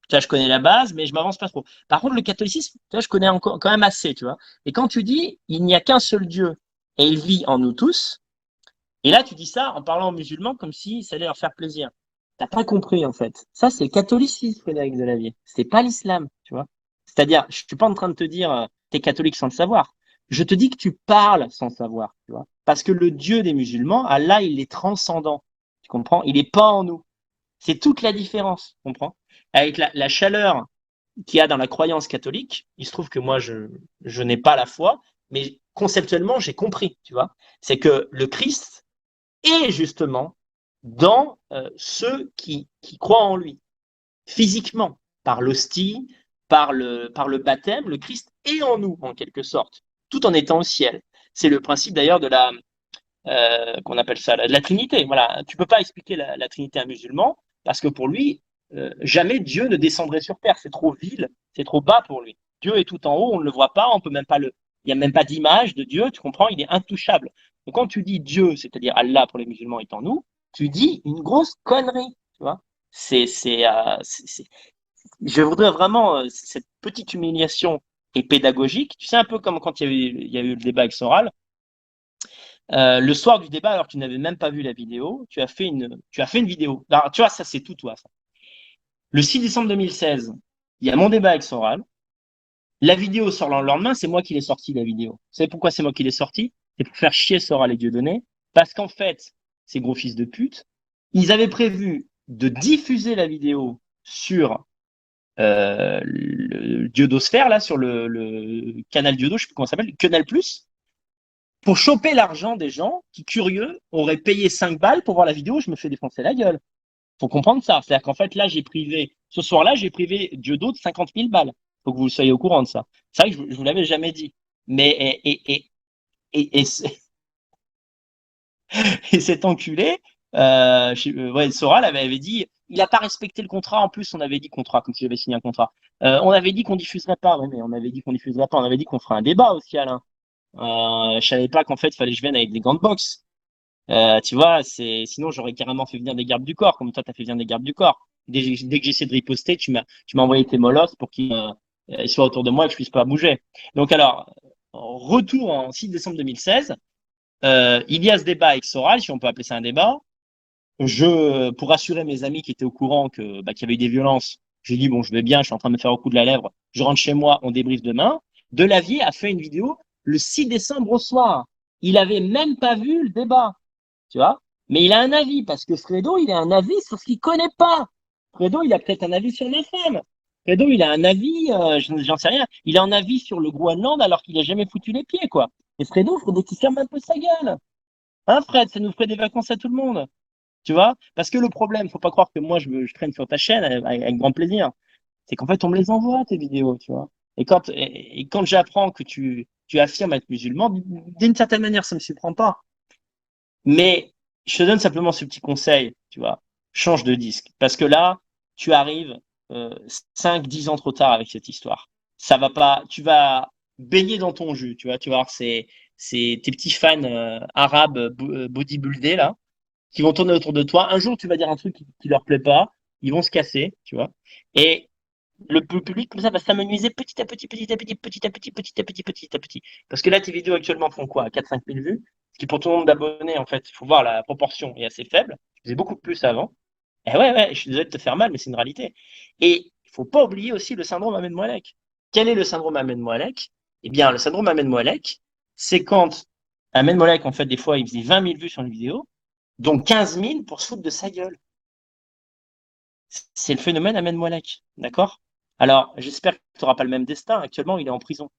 tu vois, je connais la base, mais je m'avance pas trop. Par contre, le catholicisme, tu vois, je connais encore quand même assez, tu vois. Et quand tu dis, il n'y a qu'un seul Dieu et il vit en nous tous, et là, tu dis ça en parlant aux musulmans comme si ça allait leur faire plaisir. T'as pas compris, en fait. Ça, c'est le catholicisme, Frédéric Delavier. C'est pas l'islam, tu vois. C'est-à-dire, je suis pas en train de te dire, t'es catholique sans le savoir. Je te dis que tu parles sans savoir, tu vois. Parce que le Dieu des musulmans, Allah, il est transcendant. Tu comprends? Il est pas en nous. C'est toute la différence, tu comprends? Avec la chaleur qu'il y a dans la croyance catholique, il se trouve que moi, je n'ai pas la foi, mais conceptuellement, j'ai compris, tu vois. C'est que le Christ, et justement dans ceux qui croient en lui, physiquement, par l'hostie, par le baptême, le Christ est en nous, en quelque sorte, tout en étant au ciel. C'est le principe d'ailleurs de qu'on appelle ça, de la Trinité. Voilà, tu peux pas expliquer la Trinité à un musulman, parce que pour lui, jamais Dieu ne descendrait sur terre. C'est trop vil, c'est trop bas pour lui. Dieu est tout en haut, on ne le voit pas, on peut même pas il n'y a même pas d'image de Dieu, tu comprends, il est intouchable. Donc quand tu dis Dieu, c'est-à-dire Allah pour les musulmans est en nous, tu dis une grosse connerie, tu vois. Je voudrais vraiment cette petite humiliation est pédagogique. Tu sais un peu comme quand il y a eu le débat avec Soral. Le soir du débat, alors que tu n'avais même pas vu la vidéo, tu as fait une vidéo. Alors, tu vois, ça c'est tout toi. Ça. Le 6 décembre 2016, il y a mon débat avec Soral. La vidéo sort le lendemain, c'est moi qui l'ai sorti, la vidéo. Vous savez pourquoi c'est moi qui l'ai sorti? C'est pour faire chier Soral et Dieudonné. Parce qu'en fait, ces gros fils de pute, ils avaient prévu de diffuser la vidéo sur le Diodosphère, là, sur le canal Diodo, je sais plus comment ça s'appelle, Canal Plus, pour choper l'argent des gens qui, curieux, auraient payé 5 balles pour voir la vidéo, je me fais défoncer la gueule. Faut comprendre ça. C'est-à-dire qu'en fait, là, ce soir-là, j'ai privé Dieudo de 50 000 balles. Faut que vous soyez au courant de ça. C'est vrai que je vous l'avais jamais dit. Mais, et, et cet enculé, ouais, Soral avait dit, il n'a pas respecté le contrat. En plus, on avait dit contrat, comme si j'avais signé un contrat. On avait dit qu'on diffuserait pas, ouais, mais on avait dit qu'on diffuserait pas. On avait dit qu'on ferait un débat aussi, Alain. Je savais pas qu'en fait, il fallait que je vienne avec des gants de boxe. Tu vois, sinon j'aurais carrément fait venir des gardes du corps, comme toi t'as fait venir des gardes du corps. Dès que j'essaie de riposter, tu m'as envoyé tes molosses pour qu'ils soient autour de moi et que je puisse pas bouger. Donc alors, retour en 6 décembre 2016, il y a ce débat avec Soral, si on peut appeler ça un débat. Pour rassurer mes amis qui étaient au courant qu'il y avait eu des violences, j'ai dit bon, je vais bien, je suis en train de me faire au coup de la lèvre, je rentre chez moi, on débriefe demain. Delavier a fait une vidéo le 6 décembre au soir. Il avait même pas vu le débat, tu vois. Mais il a un avis, parce que Fredo, il a un avis sur ce qu'il connaît pas. Fredo, il a peut-être un avis sur les femmes. Fredo, il a un avis, j'en sais rien. Il a un avis sur le Groenland alors qu'il a jamais foutu les pieds, quoi. Et Fredo, faudrait qu'il ferme un peu sa gueule. Hein, Fred, ça nous ferait des vacances à tout le monde. Tu vois? Parce que le problème, faut pas croire que moi, je traîne sur ta chaîne avec grand plaisir. C'est qu'en fait, on me les envoie, tes vidéos, tu vois. Et quand j'apprends que tu affirmes être musulman, d'une certaine manière, ça me surprend pas. Mais je te donne simplement ce petit conseil, tu vois, change de disque. Parce que là, tu arrives 5, 10 ans trop tard avec cette histoire. Ça va pas, tu vas baigner dans ton jus, tu vois, c'est tes petits fans arabes bodybuildés là. qui vont tourner autour de toi. Un jour, tu vas dire un truc qui leur plaît pas, ils vont se casser, tu vois. Et le public, comme ça, va s'amenuiser petit à petit, petit à petit, petit à petit, petit à petit, petit à petit. Parce que là, tes vidéos actuellement font quoi? 4-5 000 vues. Ce qui, pour ton nombre d'abonnés, en fait, il faut voir la proportion est assez faible. Je faisais beaucoup plus avant. Et ouais, je suis désolé de te faire mal, mais c'est une réalité. Et il faut pas oublier aussi le syndrome Ahmed Moalek. Quel est le syndrome Ahmed Moalek? Eh bien, le syndrome Ahmed Moalek, c'est quand Ahmed Moalek, en fait, des fois, il faisait 20 000 vues sur une vidéo, dont 15 000 pour se foutre de sa gueule. C'est le phénomène Ahmed Moalek, d'accord? Alors, j'espère que tu n'auras pas le même destin. Actuellement, il est en prison.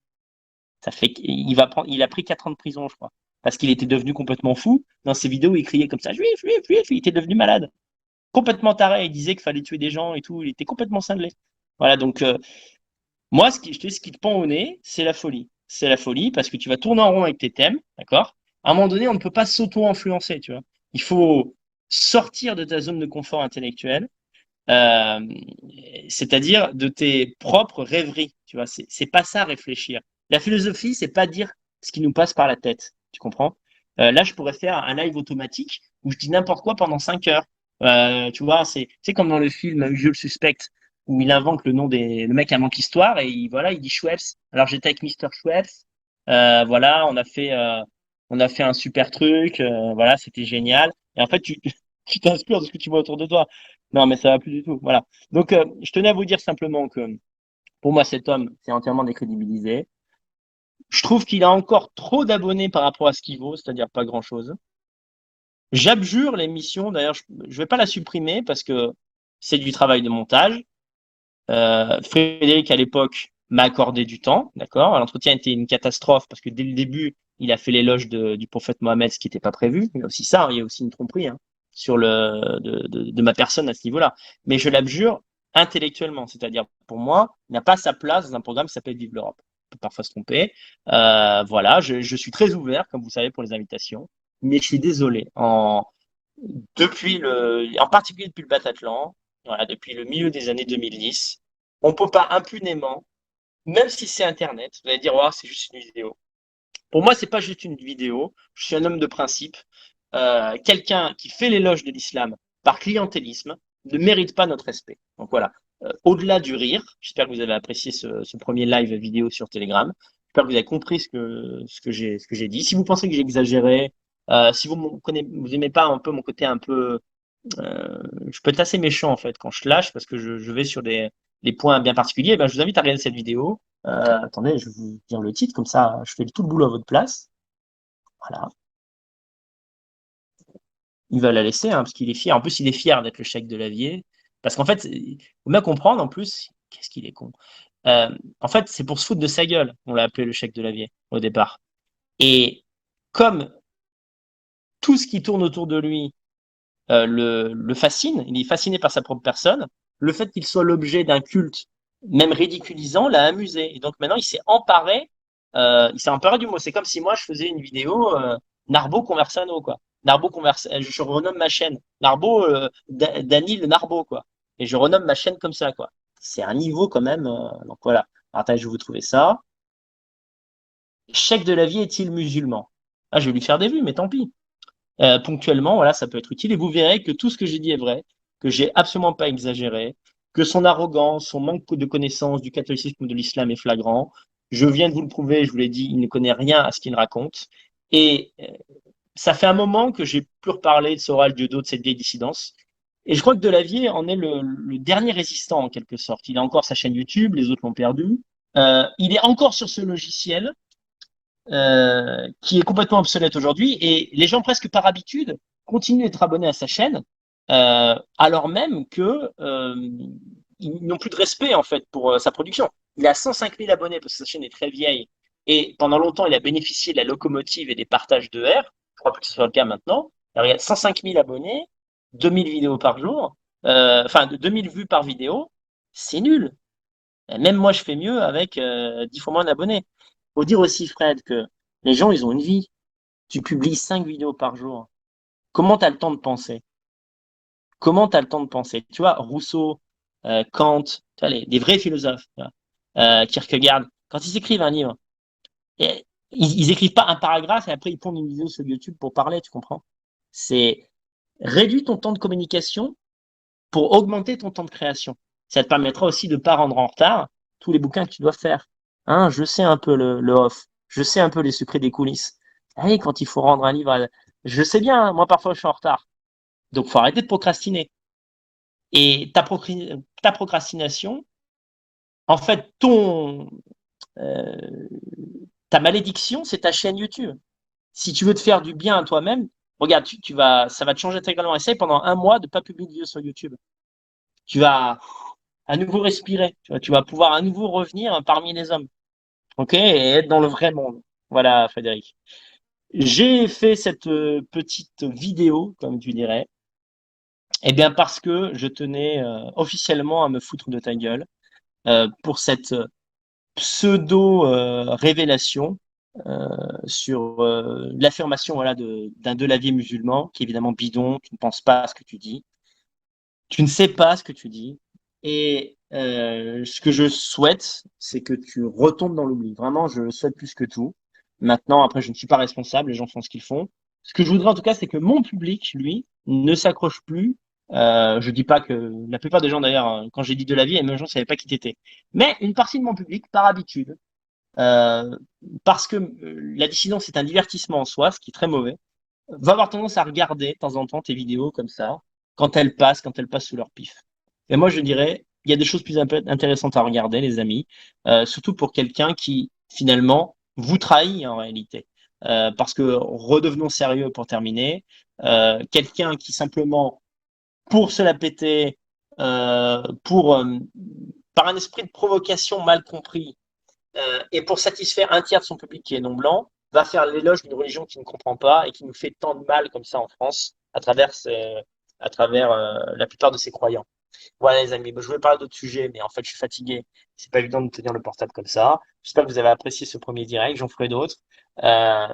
Ça fait il a pris 4 ans de prison, je crois. Parce qu'il était devenu complètement fou. Dans ses vidéos, il criait comme ça, juif, juif, juif. Il était devenu malade. Complètement taré. Il disait qu'il fallait tuer des gens et tout. Il était complètement cinglé. Voilà, donc, moi, ce qui te pend au nez, c'est la folie. C'est la folie parce que tu vas tourner en rond avec tes thèmes, d'accord? À un moment donné, on ne peut pas s'auto-influencer, tu vois. Il faut sortir de ta zone de confort intellectuel, euh, c'est-à-dire de tes propres rêveries. Tu vois, c'est pas ça réfléchir. La philosophie, c'est pas dire ce qui nous passe par la tête. Tu comprends? Là, je pourrais faire un live automatique où je dis n'importe quoi pendant 5 heures. Tu vois, c'est comme dans le film Je le suspecte où il invente le nom le mec invente l'histoire et voilà, il dit Schweppes. Alors j'étais avec Mister Schweppes. Voilà, on a fait un super truc. Voilà, c'était génial. Et en fait, tu t'inspires de ce que tu vois autour de toi. Non, mais ça va plus du tout. Voilà. Donc, je tenais à vous dire simplement que pour moi, cet homme, c'est entièrement décrédibilisé. Je trouve qu'il a encore trop d'abonnés par rapport à ce qu'il vaut, c'est-à-dire pas grand-chose. J'abjure l'émission. D'ailleurs, je vais pas la supprimer parce que c'est du travail de montage. Frédéric, à l'époque, m'a accordé du temps, d'accord? L'entretien était une catastrophe parce que dès le début, il a fait l'éloge du prophète Mohammed, ce qui n'était pas prévu. Il y a aussi ça, il y a aussi une tromperie hein, sur de ma personne à ce niveau-là. Mais je l'abjure intellectuellement, c'est-à-dire pour moi, il n'a pas sa place dans un programme qui s'appelle Vive l'Europe. On peut parfois se tromper. Voilà, je suis très ouvert, comme vous savez, pour les invitations, mais je suis désolé. En particulier depuis le Bataclan, voilà, depuis le milieu des années 2010, on peut pas impunément, même si c'est Internet, vous allez dire, oh, c'est juste une vidéo. Pour moi, c'est pas juste une vidéo. Je suis un homme de principe. Quelqu'un qui fait l'éloge de l'islam par clientélisme ne mérite pas notre respect. Donc voilà. Au-delà du rire, j'espère que vous avez apprécié ce premier live vidéo sur Telegram. J'espère que vous avez compris ce que j'ai dit. Si vous pensez que j'ai exagéré, si vous aimez pas un peu mon côté un peu je peux être assez méchant en fait quand je lâche parce que je vais sur des points bien particuliers. Ben, je vous invite à regarder cette vidéo. Attendez, je vais vous dire le titre, comme ça je fais tout le boulot à votre place. Voilà. Il va la laisser, hein, parce qu'il est fier. En plus, il est fier d'être le chèque de Lavier. Parce qu'en fait, il faut bien comprendre, en plus, qu'est-ce qu'il est con. En fait, c'est pour se foutre de sa gueule, on l'a appelé le chèque de Lavier au départ. Et comme tout ce qui tourne autour de lui le fascine, il est fasciné par sa propre personne. Le fait qu'il soit l'objet d'un culte, même ridiculisant, l'a amusé. Et donc maintenant, il s'est emparé du mot. C'est comme si moi, je faisais une vidéo Narbo Conversano, quoi. Je renomme ma chaîne. Narbo, Danil Narbo, quoi. Et je renomme ma chaîne comme ça, quoi. C'est un niveau quand même. Donc voilà. Alors, attends, je vais vous trouver ça. Chèque de la vie est-il musulman? Ah, je vais lui faire des vues, mais tant pis. Ponctuellement, voilà, ça peut être utile. Et vous verrez que tout ce que j'ai dit est vrai, que j'ai absolument pas exagéré, que son arrogance, son manque de connaissance du catholicisme ou de l'islam est flagrant. Je viens de vous le prouver, je vous l'ai dit, il ne connaît rien à ce qu'il raconte. Et ça fait un moment que j'ai plus reparlé de Soral Diodo, de cette vieille dissidence. Et je crois que Delavier en est le dernier résistant en quelque sorte. Il a encore sa chaîne YouTube, les autres l'ont perdu. Il est encore sur ce logiciel qui est complètement obsolète aujourd'hui et les gens presque par habitude continuent d'être abonnés à sa chaîne alors même que ils n'ont plus de respect en fait pour sa production. Il a 105 000 abonnés parce que sa chaîne est très vieille et pendant longtemps il a bénéficié de la locomotive et des partages de R. Je crois plus que ce soit le cas maintenant. Alors, il y a 105 000 abonnés, 2000 vidéos par jour, enfin de 2000 vues par vidéo, c'est nul. Même moi, je fais mieux avec 10 fois moins d'abonnés. Faut dire aussi, Fred, que les gens, ils ont une vie. Tu publies 5 vidéos par jour. Comment tu as le temps de penser? Comment tu as le temps de penser? Tu vois, Rousseau, Kant, tu vois, des vrais philosophes, tu vois, Kierkegaard, quand ils écrivent un livre, ils écrivent pas un paragraphe et après ils pondent une vidéo sur YouTube pour parler, tu comprends? C'est Réduis ton temps de communication pour augmenter ton temps de création. Ça te permettra aussi de ne pas rendre en retard tous les bouquins que tu dois faire. Hein, je sais un peu le off, je sais un peu les secrets des coulisses. Ah oui, quand il faut rendre un livre, je sais bien, hein, moi parfois je suis en retard. Donc faut arrêter de procrastiner. Et ta procrastination, en fait, euh, ta malédiction, c'est ta chaîne YouTube. Si tu veux te faire du bien à toi-même, regarde, ça va te changer intégralement. Essaye pendant un mois de ne pas publier de vidéo sur YouTube. Tu vas à nouveau respirer. Tu vas pouvoir à nouveau revenir parmi les hommes. OK? Et être dans le vrai monde. Voilà, Frédéric. J'ai fait cette petite vidéo, comme tu dirais, eh bien parce que je tenais officiellement à me foutre de ta gueule pour cette pseudo révélation sur l'affirmation voilà d'un Delavier musulman qui est évidemment bidon. Tu ne penses pas à ce que tu dis, tu ne sais pas ce que tu dis, et ce que je souhaite, c'est que tu retombes dans l'oubli. Vraiment, je le souhaite plus que tout. Maintenant, après, je ne suis pas responsable, les gens font ce qu'ils font. Ce que je voudrais en tout cas, c'est que mon public, lui, ne s'accroche plus. Je dis pas que la plupart des gens d'ailleurs, quand j'ai dit de la vie, les gens ne savaient pas qui t'étais. Mais une partie de mon public, par habitude, euh, parce que la dissidence est un divertissement en soi, ce qui est très mauvais, va avoir tendance à regarder de temps en temps tes vidéos comme ça, quand elles passent sous leur pif. Et moi, je dirais, il y a des choses plus intéressantes à regarder, les amis, surtout pour quelqu'un qui, finalement, vous trahit en réalité. Parce que, redevenons sérieux pour terminer, quelqu'un qui simplement, pour se la péter, par un esprit de provocation mal compris, et pour satisfaire un tiers de son public qui est non blanc, va faire l'éloge d'une religion qu'il ne comprend pas et qui nous fait tant de mal comme ça en France à travers la plupart de ses croyants. Voilà les amis, je voulais parler d'autres sujets, mais en fait je suis fatigué. C'est pas évident de tenir le portable comme ça. J'espère que vous avez apprécié ce premier direct. J'en ferai d'autres euh,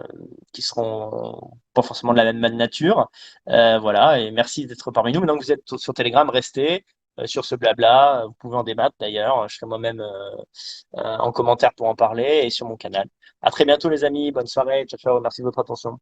qui seront pas forcément de la même nature. Voilà, et merci d'être parmi nous. Maintenant que vous êtes sur Telegram, restez sur ce blabla. Vous pouvez en débattre d'ailleurs. Je serai moi-même en commentaire pour en parler et sur mon canal. À très bientôt les amis. Bonne soirée. Ciao, ciao. Merci de votre attention.